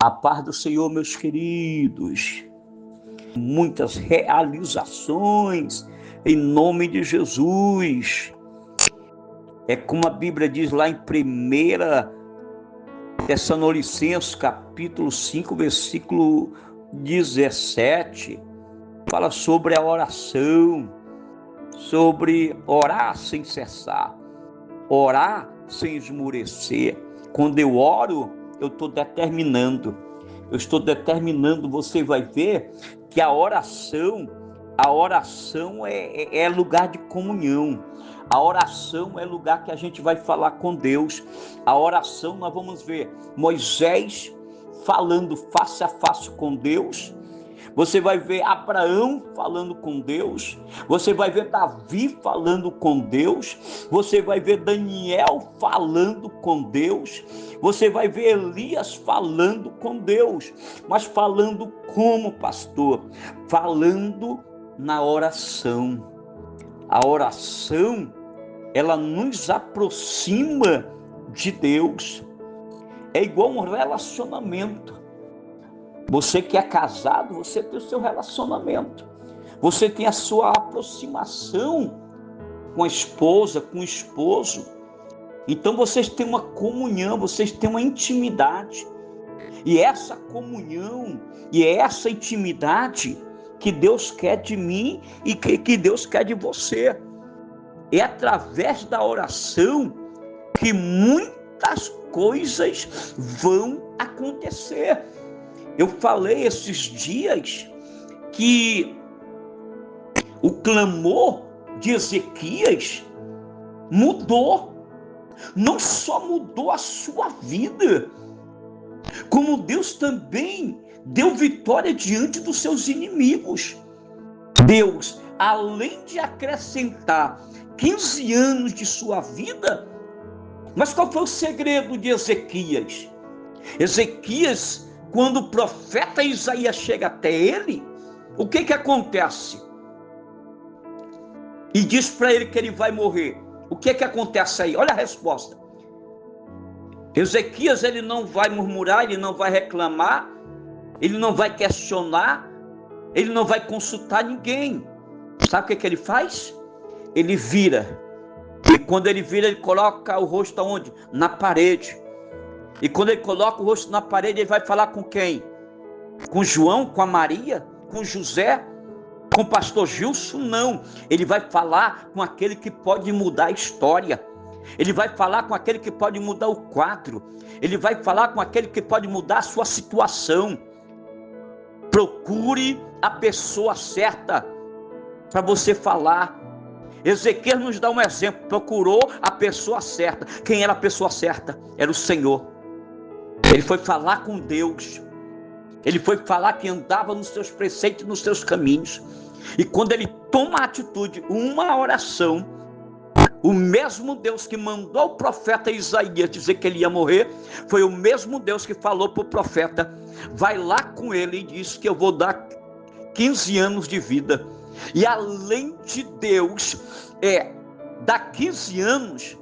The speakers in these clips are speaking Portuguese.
A paz do Senhor, meus queridos. Muitas realizações em nome de Jesus. É como a Bíblia diz lá em 1 Tessalonicenses, capítulo 5, versículo 17. Fala sobre a oração, sobre orar sem cessar, orar sem esmorecer. Quando eu oro, eu estou determinando, você vai ver que a oração é lugar de comunhão, a oração é lugar que a gente vai falar com Deus. A oração, nós vamos ver Moisés falando face a face com Deus, você vai ver Abraão falando com Deus, você vai ver Davi falando com Deus, você vai ver Daniel falando com Deus, você vai ver Elias falando com Deus, mas falando como, pastor? Falando na oração. A oração, ela nos aproxima de Deus. É igual um relacionamento. Você que é casado, você tem o seu relacionamento. Você tem a sua aproximação com a esposa, com o esposo. Então vocês têm uma comunhão, vocês têm uma intimidade. E essa comunhão e essa intimidade que Deus quer de mim e que Deus quer de você. É através da oração que muitas coisas vão acontecer. Eu falei esses dias que o clamor de Ezequias mudou. Não só mudou a sua vida, como Deus também deu vitória diante dos seus inimigos. Deus, além de acrescentar 15 anos de sua vida, mas qual foi o segredo de Ezequias? Ezequias, quando o profeta Isaías chega até ele, o que acontece? E diz para ele que ele vai morrer. O que acontece aí? Olha a resposta. Ezequias, ele não vai murmurar, ele não vai reclamar, ele não vai questionar, ele não vai consultar ninguém. Sabe o que ele faz? Ele vira. E quando ele vira, ele coloca o rosto aonde? Na parede. E quando ele coloca o rosto na parede, ele vai falar com quem? Com João, com a Maria, com José, com o pastor Gilson? Não. Ele vai falar com aquele que pode mudar a história. Ele vai falar com aquele que pode mudar o quadro. Ele vai falar com aquele que pode mudar a sua situação. Procure a pessoa certa para você falar. Ezequiel nos dá um exemplo. Procurou a pessoa certa. Quem era a pessoa certa? Era o Senhor. Ele foi falar com Deus. Ele foi falar que andava nos seus preceitos, nos seus caminhos. E quando ele toma a atitude, uma oração, o mesmo Deus que mandou o profeta Isaías dizer que ele ia morrer, foi o mesmo Deus que falou para o profeta: vai lá com ele e diz que eu vou dar 15 anos de vida. E além de Deus dar 15 aanos,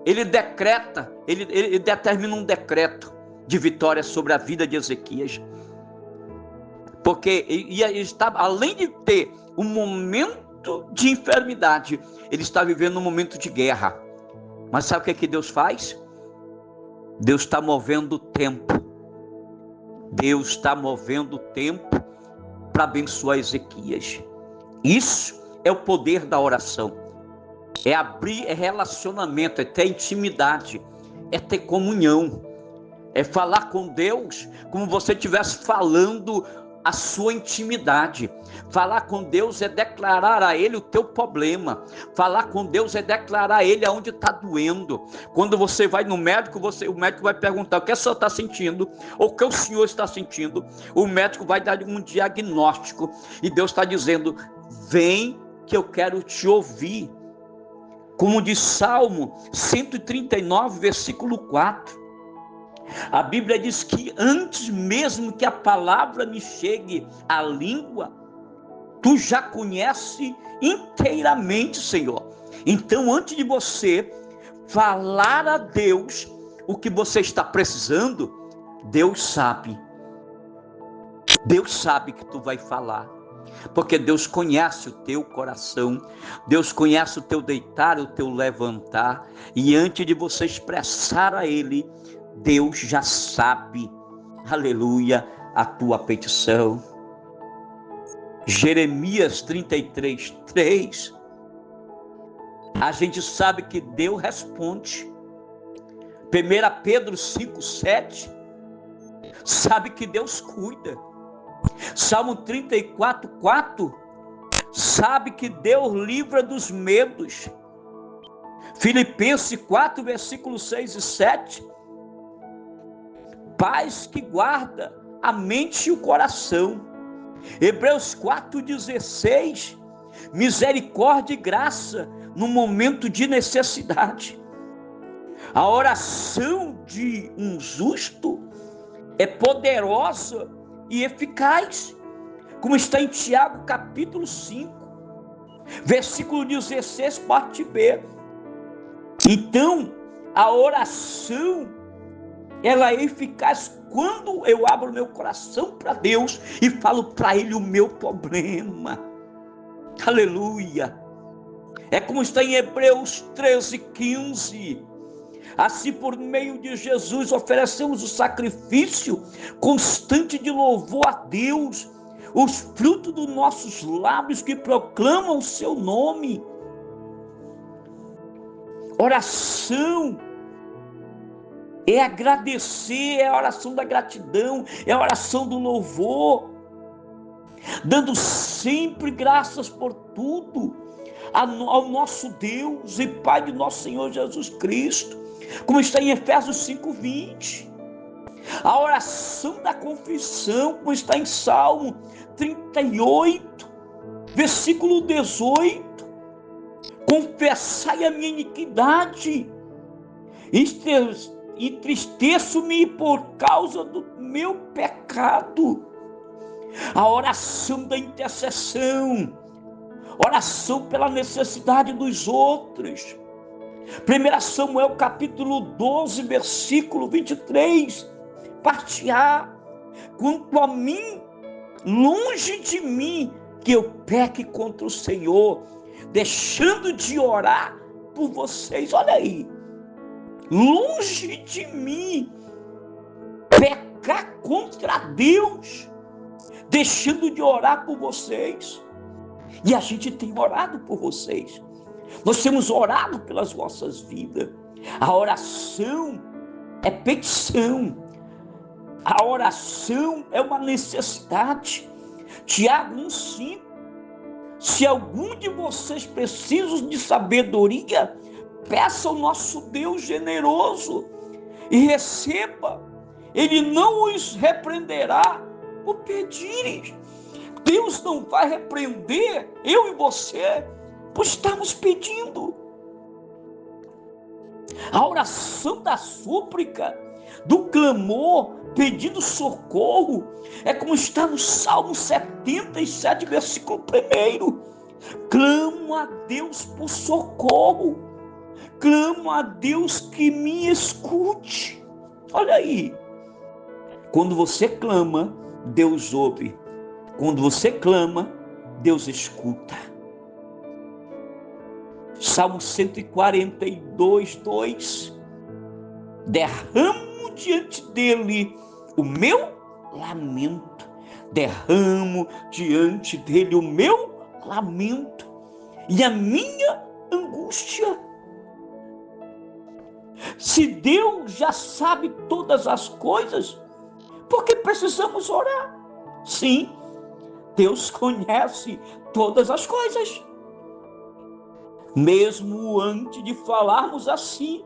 ele decreta, ele determina um decreto de vitória sobre a vida de Ezequias. Porque ele estava, além de ter um momento de enfermidade, ele está vivendo um momento de guerra. Mas sabe o que Deus faz? Deus está movendo o tempo. Deus está movendo o tempo para abençoar Ezequias. Isso é o poder da oração. É abrir relacionamento, é ter intimidade, é ter comunhão. É falar com Deus como você estivesse falando a sua intimidade. Falar com Deus é declarar a Ele o teu problema. Falar com Deus é declarar a Ele aonde está doendo. Quando você vai no médico, o médico vai perguntar o que o senhor está sentindo, ou o que o senhor está sentindo. O médico vai dar um diagnóstico. E Deus está dizendo: vem que eu quero te ouvir. Como diz Salmo 139, versículo 4. A Bíblia diz que antes mesmo que a palavra me chegue à língua, tu já conhece inteiramente, Senhor. Então, antes de você falar a Deus o que você está precisando, Deus sabe. Deus sabe que tu vai falar, porque Deus conhece o teu coração, Deus conhece o teu deitar, o teu levantar, e antes de você expressar a Ele, Deus já sabe, aleluia, a tua petição. Jeremias 33:3, a gente sabe que Deus responde. 1 Pedro 5:7, sabe que Deus cuida. Salmo 34:4, sabe que Deus livra dos medos. Filipenses 4, versículos 6 e 7, paz que guarda a mente e o coração. Hebreus 4:16, misericórdia e graça no momento de necessidade. A oração de um justo é poderosa e eficaz, como está em Tiago capítulo 5, versículo 16, parte B. Então, a oração, ela é eficaz quando eu abro meu coração para Deus e falo para Ele o meu problema. Aleluia. É como está em Hebreus 13:15. Assim, por meio de Jesus, oferecemos o sacrifício constante de louvor a Deus, os frutos dos nossos lábios que proclamam o seu nome. Oração é agradecer, é a oração da gratidão, é a oração do louvor, dando sempre graças por tudo ao nosso Deus e Pai de nosso Senhor Jesus Cristo, como está em Efésios 5:20. A oração da confissão, como está em Salmo 38, versículo 18. Confessai a minha iniquidade, entristeço-me por causa do meu pecado. A oração da intercessão, oração pela necessidade dos outros. 1 Samuel capítulo 12, versículo 23, parte A. Quanto a mim, longe de mim que eu peque contra o Senhor, deixando de orar por vocês. Olha aí, longe de mim pecar contra Deus, deixando de orar por vocês. E a gente tem orado por vocês, nós temos orado pelas vossas vidas. A oração é petição, a oração é uma necessidade. Tiago 1:5, se algum de vocês precisa de sabedoria, peça ao nosso Deus generoso e receba, Ele não os repreenderá por pedirem. Deus não vai repreender eu e você por estarmos pedindo. A oração da súplica, do clamor, pedindo socorro, é como está no Salmo 77, versículo 1. Clamo a Deus por socorro, clamo a Deus que me escute. Olha aí, quando você clama, Deus ouve. Quando você clama, Deus escuta. Salmo 142:2, derramo diante dele o meu lamento, derramo diante dele o meu lamento e a minha angústia. Se Deus já sabe todas as coisas, por que precisamos orar? Sim, Deus conhece todas as coisas. Mesmo antes de falarmos assim,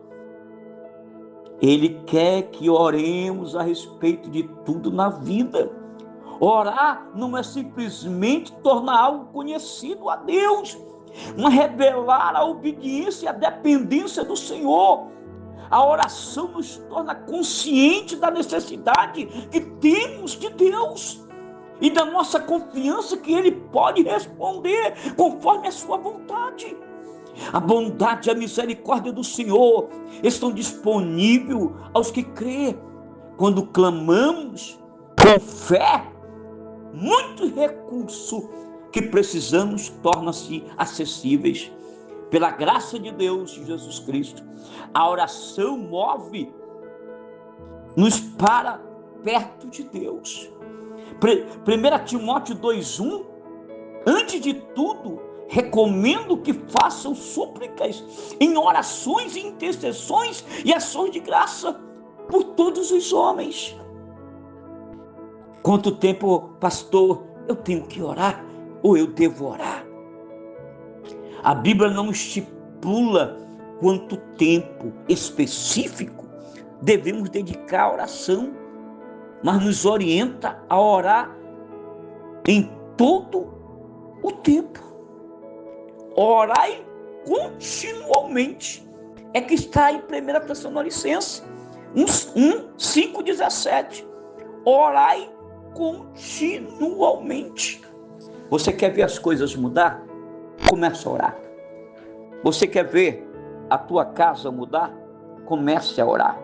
Ele quer que oremos a respeito de tudo na vida. Orar não é simplesmente tornar algo conhecido a Deus, mas revelar a obediência e a dependência do Senhor. A oração nos torna conscientes da necessidade que temos de Deus e da nossa confiança que Ele pode responder conforme a sua vontade. A bondade e a misericórdia do Senhor estão disponíveis aos que crêem. Quando clamamos com fé, muitos recursos que precisamos tornam-se acessíveis pela graça de Deus, de Jesus Cristo. A oração move-nos para perto de Deus. 1 Timóteo 2,1, antes de tudo, recomendo que façam súplicas em orações, intercessões e ações de graça por todos os homens. Quanto tempo, pastor, eu tenho que orar ou eu devo orar? A Bíblia não estipula quanto tempo específico devemos dedicar à oração, mas nos orienta a orar em todo o tempo. Orai continualmente. É que está em 1 Tessalonicenses 5,17. Orai continualmente. Você quer ver as coisas mudar? Comece a orar. Você quer ver a tua casa mudar? Comece a orar.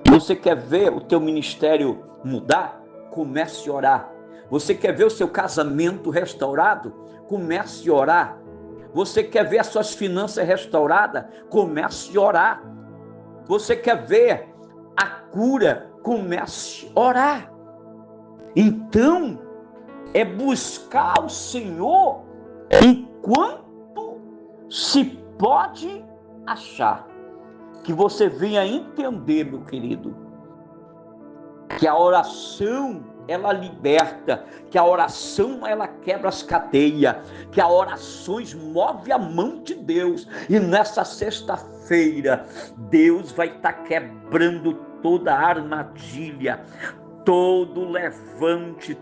Você quer ver o teu ministério mudar? Comece a orar. Você quer ver o seu casamento restaurado? Comece a orar. Você quer ver as suas finanças restauradas? Comece a orar. Você quer ver a cura? Comece a orar. Então, é buscar o Senhor enquanto se pode achar. Que você venha entender, meu querido, que a oração ela liberta, que a oração ela quebra as cadeias, que a orações move a mão de Deus. E nessa sexta-feira, Deus vai estar quebrando toda a armadilha, todo levante,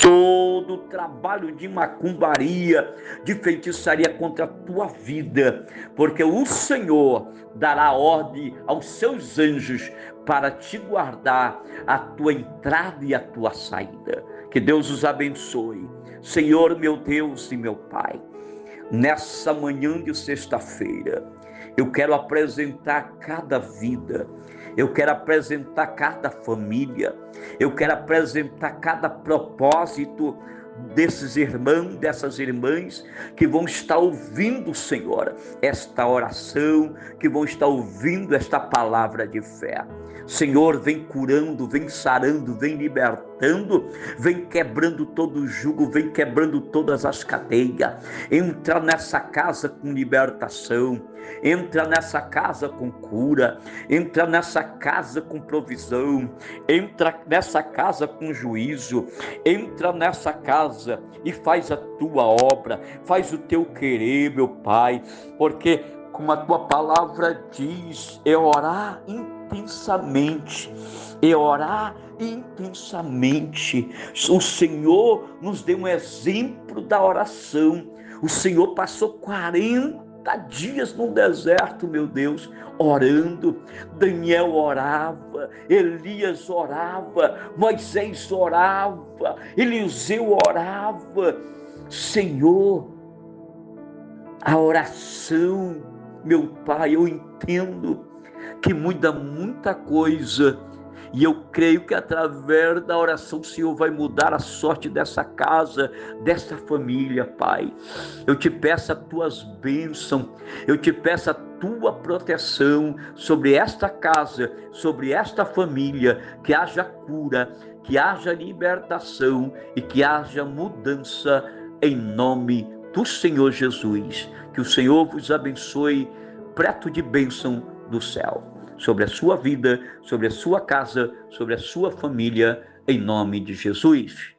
todo trabalho de macumbaria, de feitiçaria contra a tua vida, porque o Senhor dará ordem aos seus anjos para te guardar a tua entrada e a tua saída. Que Deus os abençoe. Senhor, meu Deus e meu Pai, nessa manhã de sexta-feira, eu quero apresentar cada vida, eu quero apresentar cada família, eu quero apresentar cada propósito desses irmãos, dessas irmãs que vão estar ouvindo, Senhor, esta oração, que vão estar ouvindo esta palavra de fé. Senhor, vem curando, vem sarando, vem libertando, vem quebrando todo o jugo, vem quebrando todas as cadeias. Entra nessa casa com libertação, entra nessa casa com cura, entra nessa casa com provisão, entra nessa casa com juízo, entra nessa casa e faz a tua obra, faz o teu querer, meu Pai, porque como a tua palavra diz, é orar intensamente, é orar intensamente. O Senhor nos deu um exemplo da oração. O Senhor passou 40 dias no deserto, meu Deus, orando. Daniel orava, Elias orava, Moisés orava, Eliseu orava. Senhor, a oração, meu Pai, eu entendo que muda muita coisa, e eu creio que através da oração o Senhor vai mudar a sorte dessa casa, dessa família, Pai. Eu te peço as tuas bênçãos, eu te peço a tua proteção sobre esta casa, sobre esta família, que haja cura, que haja libertação e que haja mudança em nome do Senhor Jesus. Que o Senhor vos abençoe, preto de bênção do céu, sobre a sua vida, sobre a sua casa, sobre a sua família, em nome de Jesus.